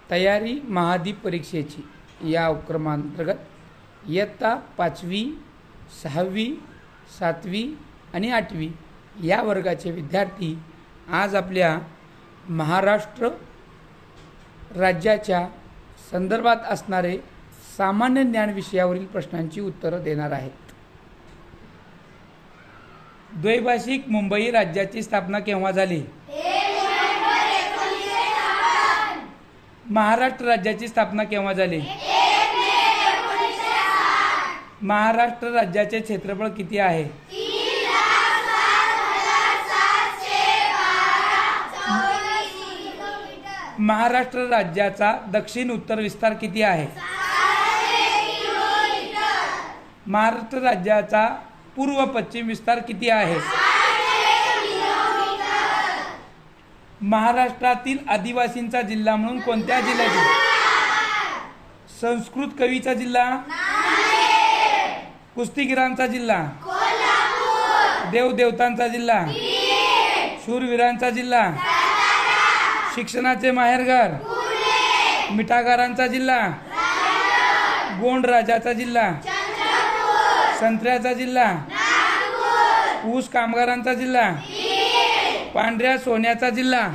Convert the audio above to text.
तयारी महादीप परीक्षेची या उपक्रमांतर्गत इयत्ता 5वी 6वी 7वी आणि 8वी या वर्गाचे विद्यार्थी आज आपल्या महाराष्ट्र राज्याच्या संदर्भात असणारे सामान्य ज्ञान विषयावरील प्रश्नांची उत्तरं देणार आहेत। द्वैभाषिक मुंबई राज्याची स्थापना केव्हा झाली? महाराष्ट्र राज्याची स्थापना केव्हा झाली? महाराष्ट्र राज्याचे क्षेत्रफळ किती आहे? महाराष्ट्र राज्याचा दक्षिण उत्तर विस्तार किती आहे? महाराष्ट्र राज्याचा पूर्व पश्चिम विस्तार किती आहे? महाराष्ट्रातील आदिवासींचा जिल्हा म्हणून कोणत्या जिल्ह्याचे? संस्कृत कवीचा जिल्हा? कुस्तीगिरांचा जिल्हा? देवदेवतांचा जिल्हा? शूरवीरांचा जिल्हा? शिक्षणाचे माहेरघर? मिठागारांचा जिल्हा? गोंड राजाचा जिल्हा? संत्र्याचा जिल्हा? ऊस कामगारांचा जिल्हा? पांढऱ्या सोन्याचा जिल्हा?